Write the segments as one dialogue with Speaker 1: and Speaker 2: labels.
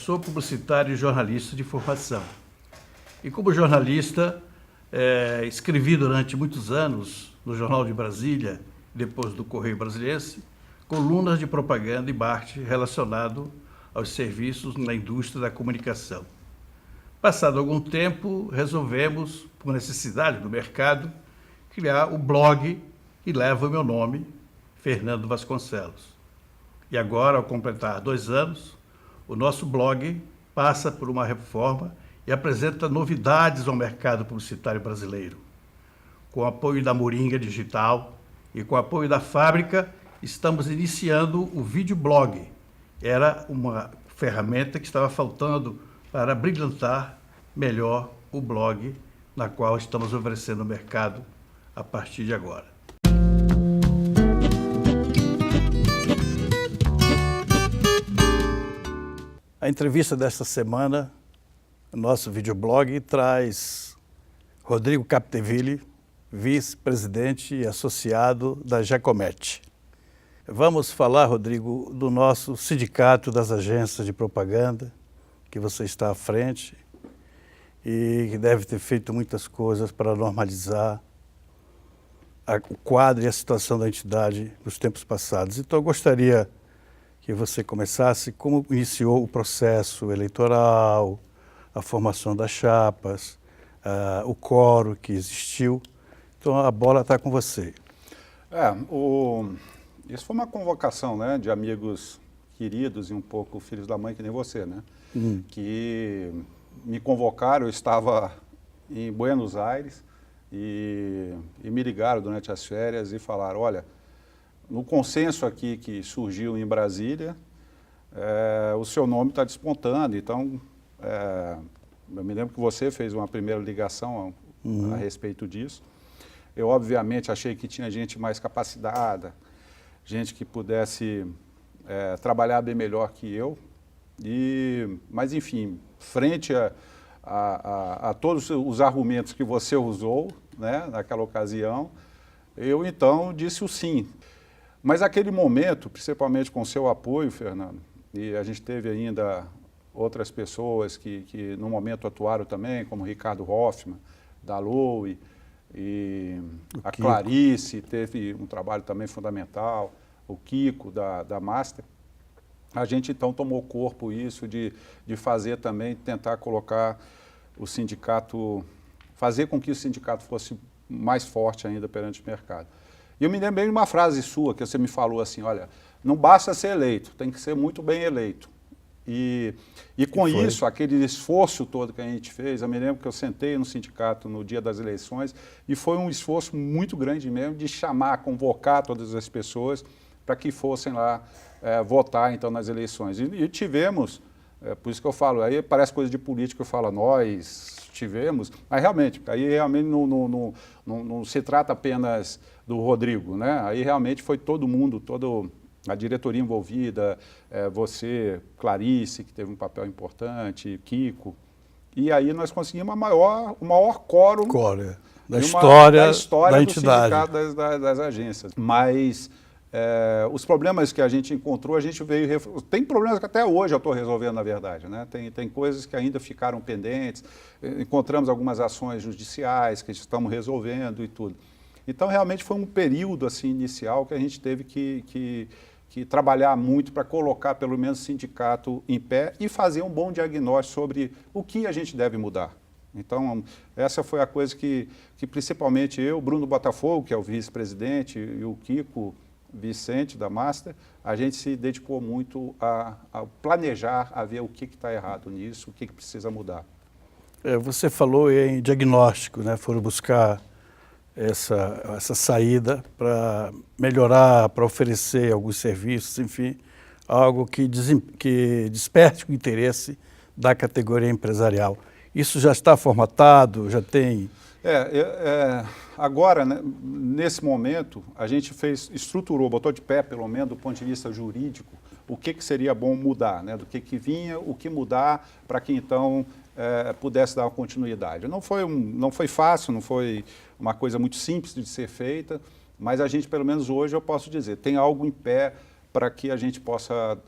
Speaker 1: sou publicitário e jornalista de formação. E como jornalista, escrevi durante muitos anos no Jornal de Brasília, depois do Correio Brasiliense, colunas de propaganda e marketing relacionado aos serviços na indústria da comunicação. Passado algum tempo, resolvemos, por necessidade do mercado, criar o blog que leva o meu nome, Fernando Vasconcelos. E agora, ao completar 2 anos, o nosso blog passa por uma reforma e apresenta novidades ao mercado publicitário brasileiro. Com o apoio da Moringa Digital e com o apoio da Fábrica, estamos iniciando o videoblog. Era uma ferramenta que estava faltando para brilhantar melhor o blog, na qual estamos oferecendo ao mercado a partir de agora. A entrevista desta semana, o nosso videoblog, traz Rodrigo Capdeville, vice-presidente e associado da Jacomete. Vamos falar, Rodrigo, do nosso sindicato das agências de propaganda, que você está à frente e que deve ter feito muitas coisas para normalizar o quadro e a situação da entidade nos tempos passados. Então, eu gostaria que você começasse como iniciou o processo eleitoral, a formação das chapas, o quórum que existiu. Então, a bola está com você.
Speaker 2: Isso foi uma convocação, né, de amigos queridos e um pouco filhos da mãe, que nem você, né? Que me convocaram, eu estava em Buenos Aires e me ligaram durante as férias e falaram, olha, no consenso aqui que surgiu em Brasília, o seu nome está despontando, então eu me lembro que você fez uma primeira ligação a respeito disso. Eu, obviamente, achei que tinha gente mais capacitada, gente que pudesse trabalhar bem melhor que eu, mas, enfim, frente a todos os argumentos que você usou, né, naquela ocasião, eu, então, disse o sim. Mas aquele momento, principalmente com o seu apoio, Fernando, e a gente teve ainda outras pessoas que no momento atuaram também, como o Ricardo Hoffman, da Lowe, e a Clarice, teve um trabalho também fundamental, o Kiko, da Master. A gente, então, tomou corpo isso de fazer também, tentar colocar o sindicato, fazer com que o sindicato fosse mais forte ainda perante o mercado. E eu me lembrei de uma frase sua, que você me falou assim, olha, não basta ser eleito, tem que ser muito bem eleito. E com isso, aquele esforço todo que a gente fez, eu me lembro que eu sentei no sindicato no dia das eleições e foi um esforço muito grande mesmo de chamar, convocar todas as pessoas para que fossem lá votar então nas eleições. E tivemos, por isso que eu falo, aí parece coisa de político, eu falo, nós tivemos, mas realmente, aí realmente não se trata apenas do Rodrigo, né? Aí realmente foi todo mundo, toda a diretoria envolvida, você, Clarice, que teve um papel importante, Kiko, e aí nós conseguimos o maior quórum
Speaker 1: da história da
Speaker 2: do
Speaker 1: entidade.
Speaker 2: Sindicato das agências. Mas os problemas que a gente encontrou, a gente veio... Tem problemas que até hoje eu estou resolvendo, na verdade, né? Tem coisas que ainda ficaram pendentes, encontramos algumas ações judiciais que estamos resolvendo e tudo. Então, realmente foi um período assim, inicial que a gente teve que trabalhar muito para colocar pelo menos o sindicato em pé e fazer um bom diagnóstico sobre o que a gente deve mudar. Então, essa foi a coisa que principalmente eu, Bruno Botafogo, que é o vice-presidente, e o Kiko Vicente, da Master, a gente se dedicou muito a planejar, a ver o que está errado nisso, o que precisa mudar.
Speaker 1: Você falou em diagnóstico, né? Foram buscar essa saída para melhorar, para oferecer alguns serviços, enfim, algo que desperte o interesse da categoria empresarial. Isso já está formatado, já tem...
Speaker 2: Agora, né, nesse momento, a gente estruturou, botou de pé, pelo menos do ponto de vista jurídico, o que seria bom mudar, né, do que vinha, o que mudar para que então pudesse dar uma continuidade. Não foi fácil, não foi uma coisa muito simples de ser feita, mas a gente, pelo menos hoje, eu posso dizer, tem algo em pé para que a gente possa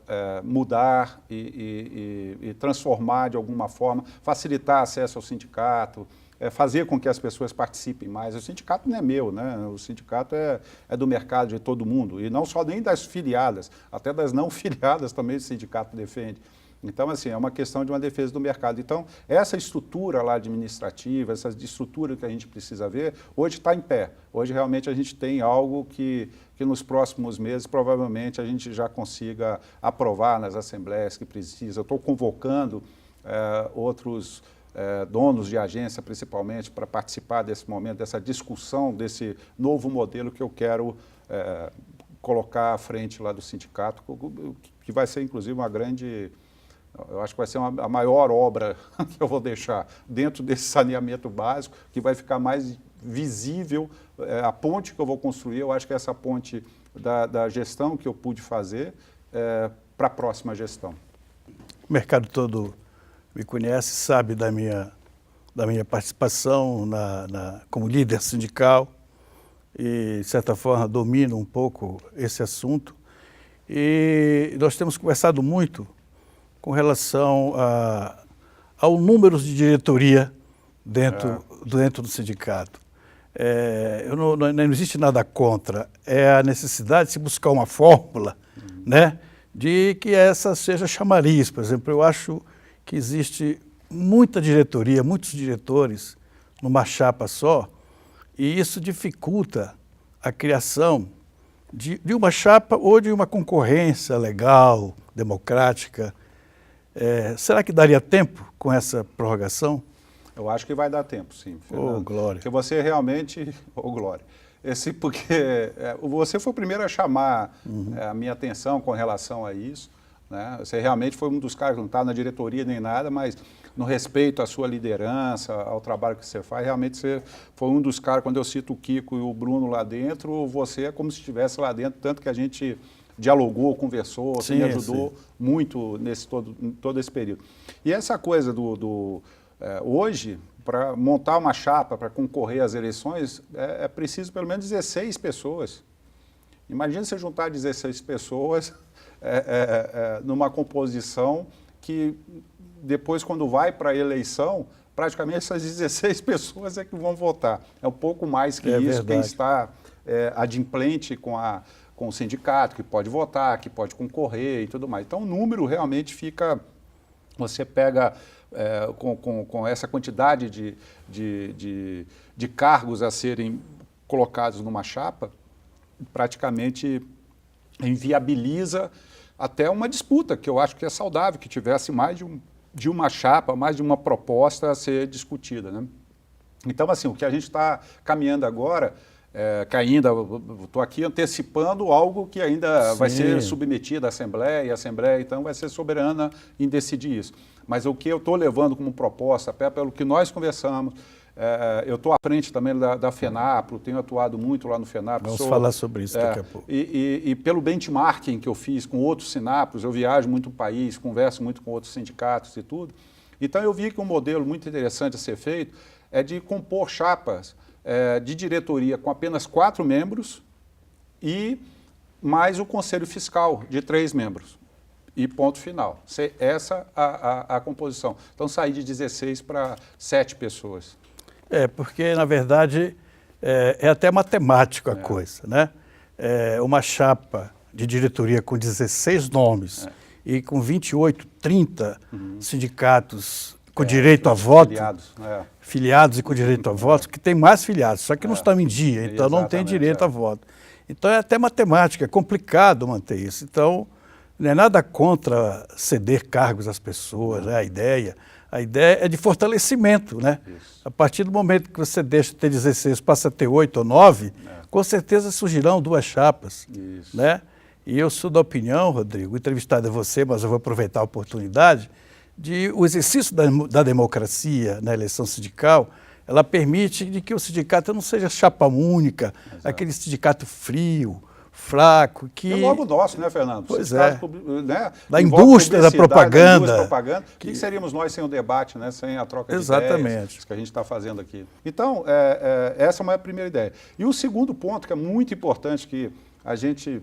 Speaker 2: mudar e transformar de alguma forma, facilitar acesso ao sindicato, fazer com que as pessoas participem mais. O sindicato não é meu, né? O sindicato é do mercado de todo mundo, e não só nem das filiadas, até das não filiadas também o sindicato defende. Então, assim, é uma questão de uma defesa do mercado. Então, essa estrutura lá administrativa, essa estrutura que a gente precisa ver, hoje está em pé. Hoje, realmente, a gente tem algo que nos próximos meses, provavelmente, a gente já consiga aprovar nas assembleias que precisa. Eu estou convocando outros donos de agência, principalmente, para participar desse momento, dessa discussão, desse novo modelo que eu quero colocar à frente lá do sindicato, que vai ser, inclusive, uma grande... Eu acho que vai ser a maior obra que eu vou deixar dentro desse saneamento básico, que vai ficar mais visível a ponte que eu vou construir. Eu acho que essa ponte da gestão que eu pude fazer para a próxima gestão.
Speaker 1: O mercado todo me conhece, sabe da minha participação como líder sindical e, de certa forma, domino um pouco esse assunto. E nós temos conversado muito com relação ao número de diretoria dentro do sindicato. Não existe nada contra, é a necessidade de se buscar uma fórmula, né, de que essa seja chamariz. Por exemplo, eu acho que existe muita diretoria, muitos diretores numa chapa só, e isso dificulta a criação de uma chapa ou de uma concorrência legal, democrática. Será que daria tempo com essa prorrogação?
Speaker 2: Eu acho que vai dar tempo, sim, Fernando.
Speaker 1: Oh, glória.
Speaker 2: Porque você realmente... Oh, glória. Porque você foi o primeiro a chamar a minha atenção com relação a isso, né? Você realmente foi um dos caras que não está na diretoria nem nada, mas no respeito à sua liderança, ao trabalho que você faz, realmente você foi um dos caras, quando eu cito o Kiko e o Bruno lá dentro, você é como se estivesse lá dentro, tanto que a gente dialogou, conversou, você me ajudou muito todo esse período. E essa coisa hoje, para montar uma chapa, para concorrer às eleições, é preciso pelo menos 16 pessoas. Imagina você juntar 16 pessoas numa composição que depois, quando vai para a eleição, praticamente essas 16 pessoas é que vão votar. É um pouco mais que isso, verdade. Quem está adimplente com o sindicato, que pode votar, que pode concorrer e tudo mais. Então, o número realmente fica... Você pega com essa quantidade de cargos a serem colocados numa chapa, praticamente inviabiliza até uma disputa, que eu acho que é saudável, que tivesse mais de uma chapa, mais de uma proposta a ser discutida, né? Então, assim, o que a gente está caminhando agora... que ainda estou aqui antecipando algo que ainda vai ser submetido à Assembleia, e a Assembleia, então, vai ser soberana em decidir isso. Mas o que eu estou levando como proposta, até pelo que nós conversamos, eu estou à frente também da FENAPRO, tenho atuado muito lá no FENAPRO.
Speaker 1: Vamos falar sobre isso daqui a pouco.
Speaker 2: E pelo benchmarking que eu fiz com outros sinapros, eu viajo muito no país, converso muito com outros sindicatos e tudo. Então, eu vi que um modelo muito interessante a ser feito é de compor chapas de diretoria com apenas 4 membros e mais o Conselho Fiscal de 3 membros. E ponto final. Essa a composição. Então, sair de 16 para 7 pessoas.
Speaker 1: Porque, na verdade, é até matemático a coisa, né? Uma chapa de diretoria com 16 nomes e com 28, 30 sindicatos com direito a voto, filiados e com direito a voto, que tem mais filiados, só que não estão em dia, então não tem direito a voto. Então é até matemática, é complicado manter isso. Então não é nada contra ceder cargos às pessoas, né? A ideia é de fortalecimento, né? Isso. A partir do momento que você deixa de ter 16, passa a ter 8 ou 9, com certeza surgirão 2 chapas, né? E eu sou da opinião, Rodrigo, o entrevistado é você, mas eu vou aproveitar a oportunidade, o exercício da democracia na eleição sindical, ela permite de que o sindicato não seja chapa única, aquele sindicato frio, fraco, que...
Speaker 2: É logo nosso, né, Fernando?
Speaker 1: Pois
Speaker 2: né?
Speaker 1: Da indústria da propaganda.
Speaker 2: O que seríamos nós sem o debate, né? Sem a troca de
Speaker 1: ideias,
Speaker 2: isso que a gente está fazendo aqui. Então, essa é a minha primeira ideia. E o segundo ponto, que é muito importante, que a gente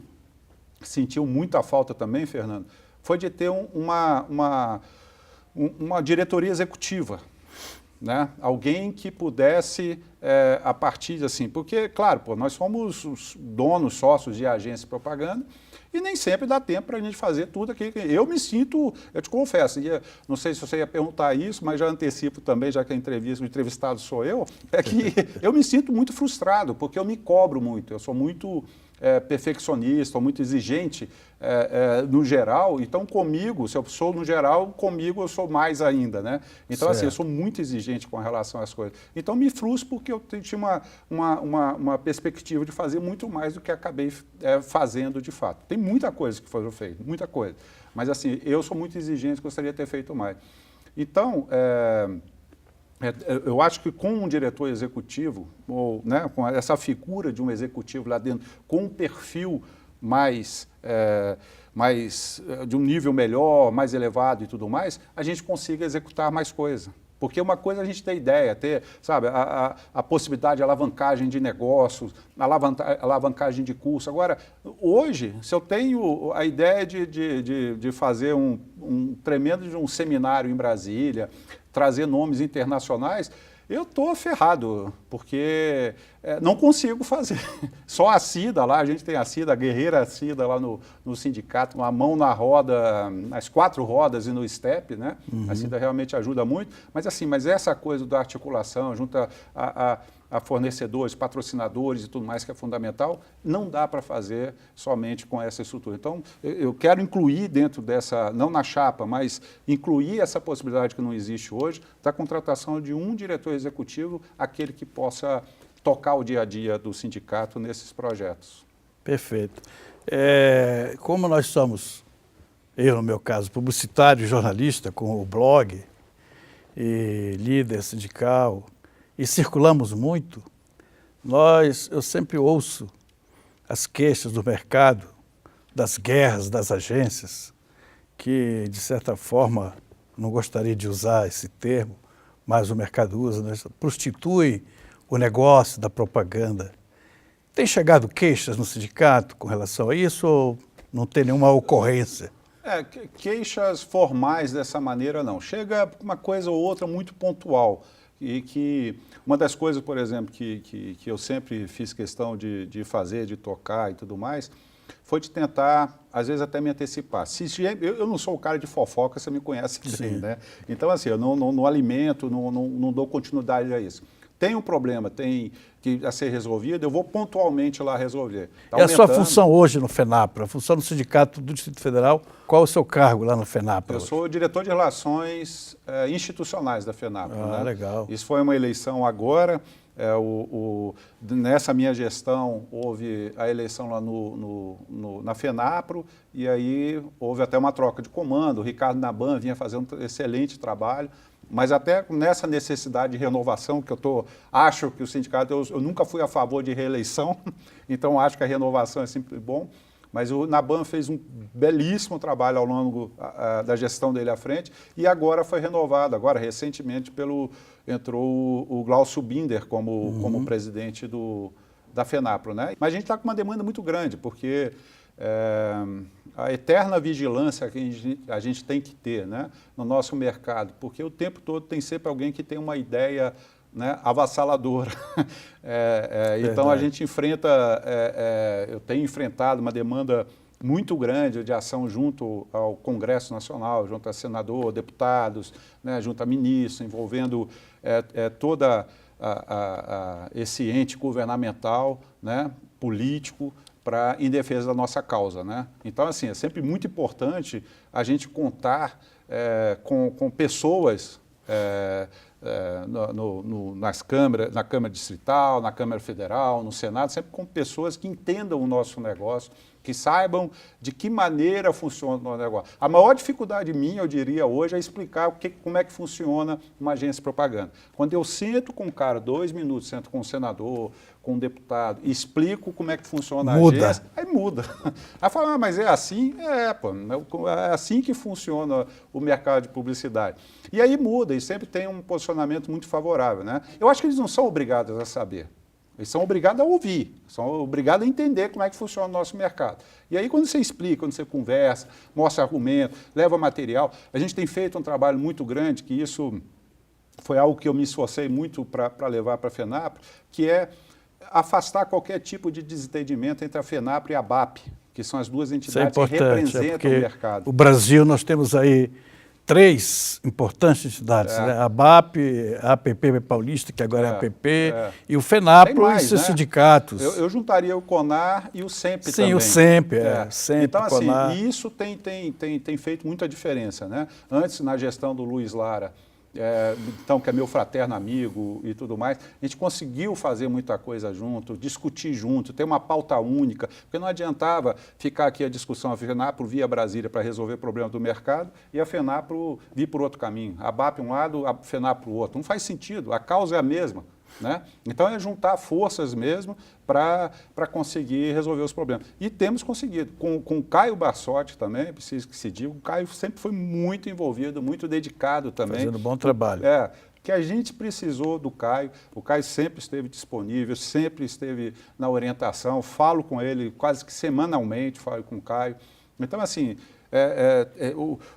Speaker 2: sentiu muita falta também, Fernando, foi de ter uma diretoria executiva, né? Alguém que pudesse, a partir assim, porque, claro, pô, nós somos os donos, sócios de agência de propaganda, e nem sempre dá tempo para a gente fazer tudo aqui. Eu me sinto, eu te confesso, não sei se você ia perguntar isso, mas já antecipo também, já que o entrevistado sou eu, é que eu me sinto muito frustrado, porque eu me cobro muito, eu sou muito perfeccionista, muito exigente no geral, então comigo, se eu sou no geral, comigo eu sou mais ainda, né? Então, assim, eu sou muito exigente com relação às coisas. Então, me frustro porque eu tinha uma perspectiva de fazer muito mais do que acabei fazendo de fato. Tem muita coisa que foi feita, muita coisa. Mas, assim, eu sou muito exigente, gostaria de ter feito mais. Então, eu acho que com um diretor executivo, ou, né, com essa figura de um executivo lá dentro, com um perfil mais de um nível melhor, mais elevado e tudo mais, a gente consiga executar mais coisa. Porque uma coisa a gente tem ideia, ter, sabe, a possibilidade de alavancagem de negócios, alavancagem de curso. Agora, hoje, se eu tenho a ideia de fazer um tremendo de um seminário em Brasília, trazer nomes internacionais, eu estou ferrado, porque não consigo fazer. Só a Cida lá, a gente tem a Cida, a guerreira Cida lá no sindicato, uma mão na roda, nas 4 rodas e no step, né? Uhum. A Cida realmente ajuda muito, mas assim, essa coisa da articulação, junto a fornecedores, patrocinadores e tudo mais que é fundamental, não dá para fazer somente com essa estrutura. Então, eu quero incluir dentro dessa, não na chapa, mas incluir essa possibilidade que não existe hoje, da contratação de um diretor executivo, aquele que possa tocar o dia a dia do sindicato nesses projetos.
Speaker 1: Perfeito. Como nós somos, eu no meu caso, publicitário, jornalista, com o blog, e líder sindical, e circulamos muito, eu sempre ouço as queixas do mercado, das guerras das agências, que, de certa forma, não gostaria de usar esse termo, mas o mercado usa, né? Prostitui o negócio da propaganda. Tem chegado queixas no sindicato com relação a isso ou não tem nenhuma ocorrência?
Speaker 2: Queixas formais dessa maneira não. Chega uma coisa ou outra muito pontual. E que uma das coisas, por exemplo, que eu sempre fiz questão de fazer, de tocar e tudo mais, foi de tentar, às vezes, até me antecipar. Eu não sou o cara de fofoca, você me conhece bem, né? Então, assim, eu não alimento, não dou continuidade a isso. Tem um problema, tem que a ser resolvido, eu vou pontualmente lá resolver.
Speaker 1: E a sua função hoje no FENAPRO, a função do Sindicato do Distrito Federal, qual é o seu cargo lá no FENAPRO?
Speaker 2: Eu sou diretor de relações institucionais da FENAPRO.
Speaker 1: Ah, legal.
Speaker 2: Isso foi uma eleição agora. Nessa minha gestão, houve a eleição lá na FENAPRO, e aí houve até uma troca de comando. O Ricardo Naban vinha fazendo um excelente trabalho, mas até nessa necessidade de renovação, que acho que o sindicato, eu nunca fui a favor de reeleição, então acho que a renovação é sempre bom, mas o Naban fez um belíssimo trabalho ao longo da gestão dele à frente, e agora foi renovado, recentemente entrou o Glaucio Binder como presidente da FENAPRO, né? Mas a gente está com uma demanda muito grande, porque a eterna vigilância que a gente tem que ter, né, no nosso mercado, porque o tempo todo tem sempre alguém que tem uma ideia, né, avassaladora. Então a gente enfrenta, eu tenho enfrentado uma demanda muito grande de ação junto ao Congresso Nacional, junto a senador, deputados, né, junto a ministro, envolvendo toda esse ente governamental, né, político, em defesa da nossa causa, né? Então, assim, é sempre muito importante a gente contar com pessoas na Câmara Distrital, na Câmara Federal, no Senado, sempre com pessoas que entendam o nosso negócio, que saibam de que maneira funciona o negócio. A maior dificuldade minha, eu diria hoje, é explicar como é que funciona uma agência de propaganda. Quando eu sento com um cara, 2 minutos, sento com um senador, com um deputado, e explico como é que funciona a agência, aí muda. Aí fala, mas é assim? É assim que funciona o mercado de publicidade. E aí muda, e sempre tem um posicionamento muito favorável, né? Eu acho que eles não são obrigados a saber. Eles são obrigados a ouvir, são obrigados a entender como é que funciona o nosso mercado. E aí quando você explica, quando você conversa, mostra argumento, leva material, a gente tem feito um trabalho muito grande, que isso foi algo que eu me esforcei muito para levar para a FENAPRO, que é afastar qualquer tipo de desentendimento entre a FENAPRO e a ABAP, que são as duas entidades que representam o mercado.
Speaker 1: O Brasil, nós temos aí 3 importantes entidades, né? A ABAP, a APP Paulista, que agora é a APP, e o FENAPRO e seus sindicatos.
Speaker 2: Eu juntaria o CONAR e o SEMP também.
Speaker 1: Sim, o SEMP, SEMP,
Speaker 2: então, assim,
Speaker 1: CONAR.
Speaker 2: e isso tem feito muita diferença, né? Antes, na gestão do Luiz Lara, então, que é meu fraterno amigo e tudo mais, a gente conseguiu fazer muita coisa junto, discutir junto, ter uma pauta única, porque não adiantava ficar aqui a discussão, a FENAPRO via Brasília para resolver problema do mercado e a FENAPRO vir por outro caminho, a ABAP um lado, a FENAPRO o outro. Não faz sentido, a causa é a mesma. Né? Então é juntar forças mesmo para conseguir resolver os problemas. E temos conseguido. Com o Caio Barsotti também, preciso que se diga, o Caio sempre foi muito envolvido, muito dedicado também.
Speaker 1: Fazendo bom trabalho.
Speaker 2: Que a gente precisou do Caio, o Caio sempre esteve disponível, sempre esteve na orientação, falo com ele quase que semanalmente, falo com o Caio. Então, assim,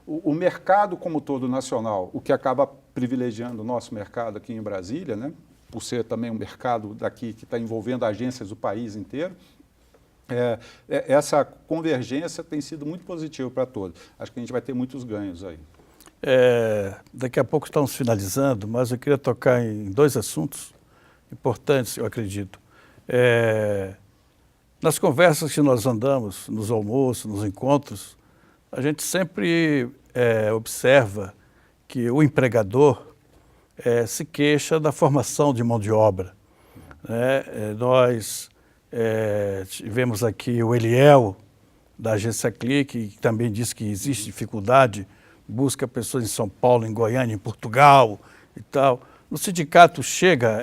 Speaker 2: o mercado como todo nacional, o que acaba privilegiando o nosso mercado aqui em Brasília, né? Por ser também um mercado daqui que está envolvendo agências do país inteiro, essa convergência tem sido muito positiva para todos. Acho que a gente vai ter muitos ganhos aí.
Speaker 1: Daqui a pouco estamos finalizando, mas eu queria tocar em 2 assuntos importantes, eu acredito. Nas conversas que nós andamos, nos almoços, nos encontros, a gente sempre observa que o empregador se queixa da formação de mão de obra. Nós tivemos aqui o Eliel, da agência Clique, que também disse que existe dificuldade, busca pessoas em São Paulo, em Goiânia, em Portugal e tal. No sindicato chega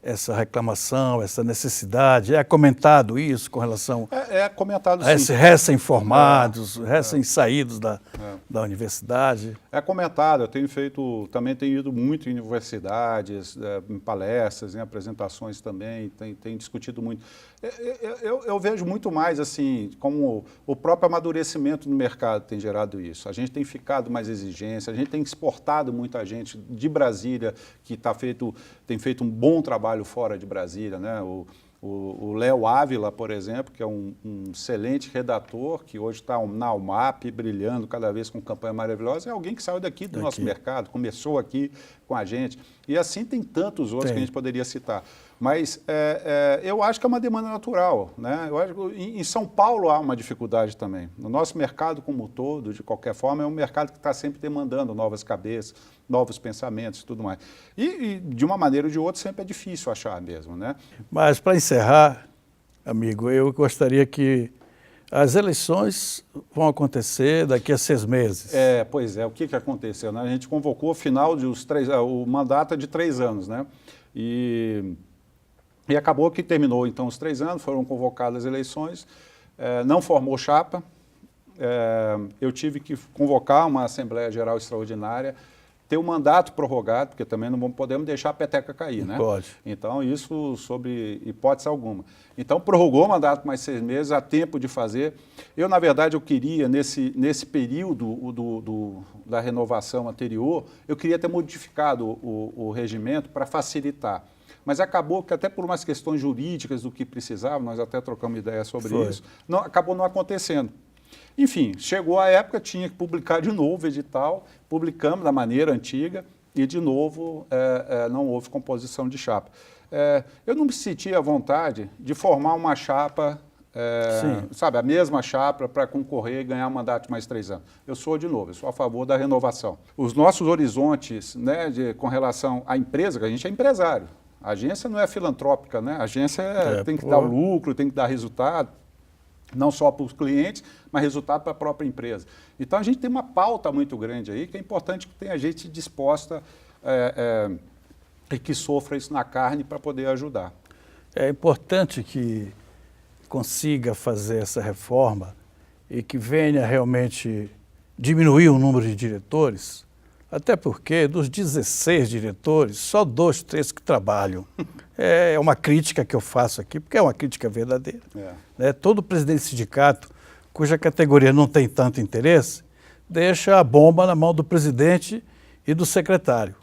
Speaker 1: essa reclamação, essa necessidade? É comentado isso com relação
Speaker 2: comentado,
Speaker 1: a esses recém-formados, recém-saídos da universidade?
Speaker 2: É comentado, eu também tenho ido muito em universidades, em palestras, em apresentações também, tenho discutido muito. Eu vejo muito mais assim, como o próprio amadurecimento no mercado tem gerado isso. A gente tem ficado mais exigente, a gente tem exportado muita gente de Brasília, que tem feito um bom trabalho fora de Brasília, né? O Léo Ávila, por exemplo, que é um excelente redator, que hoje está na UMAP, brilhando cada vez com campanha maravilhosa, é alguém que saiu daqui do nosso mercado, começou aqui com a gente. E assim tem tantos outros que a gente poderia citar. Mas eu acho que é uma demanda natural, né? Eu acho que em São Paulo há uma dificuldade também. No nosso mercado como um todo, de qualquer forma, é um mercado que está sempre demandando novas cabeças, novos pensamentos e tudo mais. E de uma maneira ou de outra sempre é difícil achar mesmo, né?
Speaker 1: Mas para encerrar, amigo, eu gostaria que as eleições vão acontecer daqui a 6 meses.
Speaker 2: Pois é, o que aconteceu, né? A gente convocou o mandato é de 3 anos, né? E acabou que terminou, então, os 3 anos, foram convocadas as eleições, não formou chapa, eu tive que convocar uma Assembleia Geral Extraordinária, ter o mandato prorrogado, porque também não podemos deixar a peteca cair, né?
Speaker 1: Pode.
Speaker 2: Então, isso sobre hipótese alguma. Então, prorrogou o mandato mais 6 meses, há tempo de fazer. Eu, na verdade, eu queria, nesse período da renovação anterior, eu queria ter modificado o regimento para facilitar. Mas acabou que até por umas questões jurídicas do que precisava, nós até trocamos ideia sobre isso, acabou não acontecendo. Enfim, chegou a época, tinha que publicar de novo o edital, publicamos da maneira antiga e, de novo, não houve composição de chapa. Eu não me sentia à vontade de formar uma chapa, sabe, a mesma chapa para concorrer e ganhar um mandato de mais 3 anos. Eu sou a favor da renovação. Os nossos horizontes, né, com relação à empresa, que a gente é empresário, a agência não é filantrópica, né? A agência tem que dar lucro, tem que dar resultado, não só para os clientes, mas resultado para a própria empresa. Então, a gente tem uma pauta muito grande aí, que é importante que tenha gente disposta e que sofra isso na carne para poder ajudar.
Speaker 1: É importante que consiga fazer essa reforma e que venha realmente diminuir o número de diretores, Até porque dos 16 diretores, só 2, 3 que trabalham. É uma crítica que eu faço aqui, porque é uma crítica verdadeira. Né? Todo presidente de sindicato, cuja categoria não tem tanto interesse, deixa a bomba na mão do presidente e do secretário.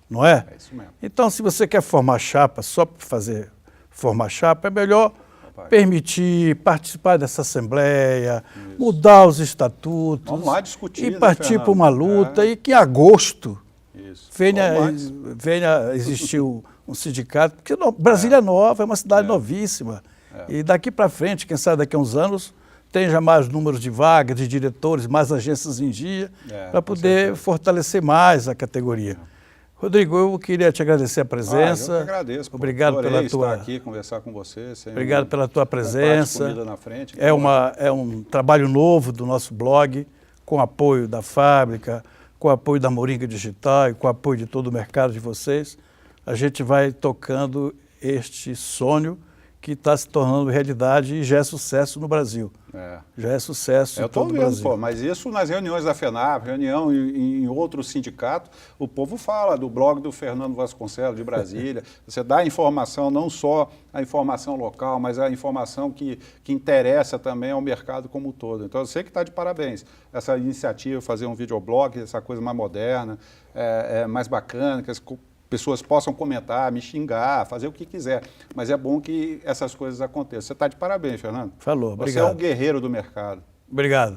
Speaker 1: Não é?
Speaker 2: É isso mesmo.
Speaker 1: Então, se você quer formar chapa, só para fazer formar chapa, é melhor permitir participar dessa assembleia, mudar os estatutos.
Speaker 2: Vamos lá discutir,
Speaker 1: e
Speaker 2: né,
Speaker 1: partir para uma
Speaker 2: Fernando?
Speaker 1: luta e que em agosto
Speaker 2: Isso.
Speaker 1: venha existir um sindicato, porque Brasília é nova, é uma cidade novíssima. E daqui para frente, quem sabe daqui a uns anos, tenha mais números de vagas, de diretores, mais agências em dia, para poder fortalecer mais a categoria. Rodrigo, eu queria te agradecer a presença.
Speaker 2: Eu que agradeço.
Speaker 1: Obrigado pela tua.
Speaker 2: Estar aqui, conversar com você.
Speaker 1: Obrigado pela tua presença.
Speaker 2: Comida na frente,
Speaker 1: é um trabalho novo do nosso blog, com apoio da fábrica, com apoio da Moringa Digital e com apoio de todo o mercado de vocês. A gente vai tocando este sonho que está se tornando realidade e já é sucesso no Brasil. Já é sucesso em todo o Brasil.
Speaker 2: Pô, mas isso nas reuniões da FENAP, reunião em outros sindicatos, o povo fala do blog do Fernando Vasconcelos de Brasília. Você dá informação, não só a informação local, mas a informação que interessa também ao mercado como um todo. Então eu sei que está de parabéns. Essa iniciativa, fazer um videoblog, essa coisa mais moderna, mais bacana, que as pessoas possam comentar, me xingar, fazer o que quiser. Mas é bom que essas coisas aconteçam. Você está de parabéns, Fernando.
Speaker 1: Falou, obrigado.
Speaker 2: Você é um guerreiro do mercado.
Speaker 1: Obrigado.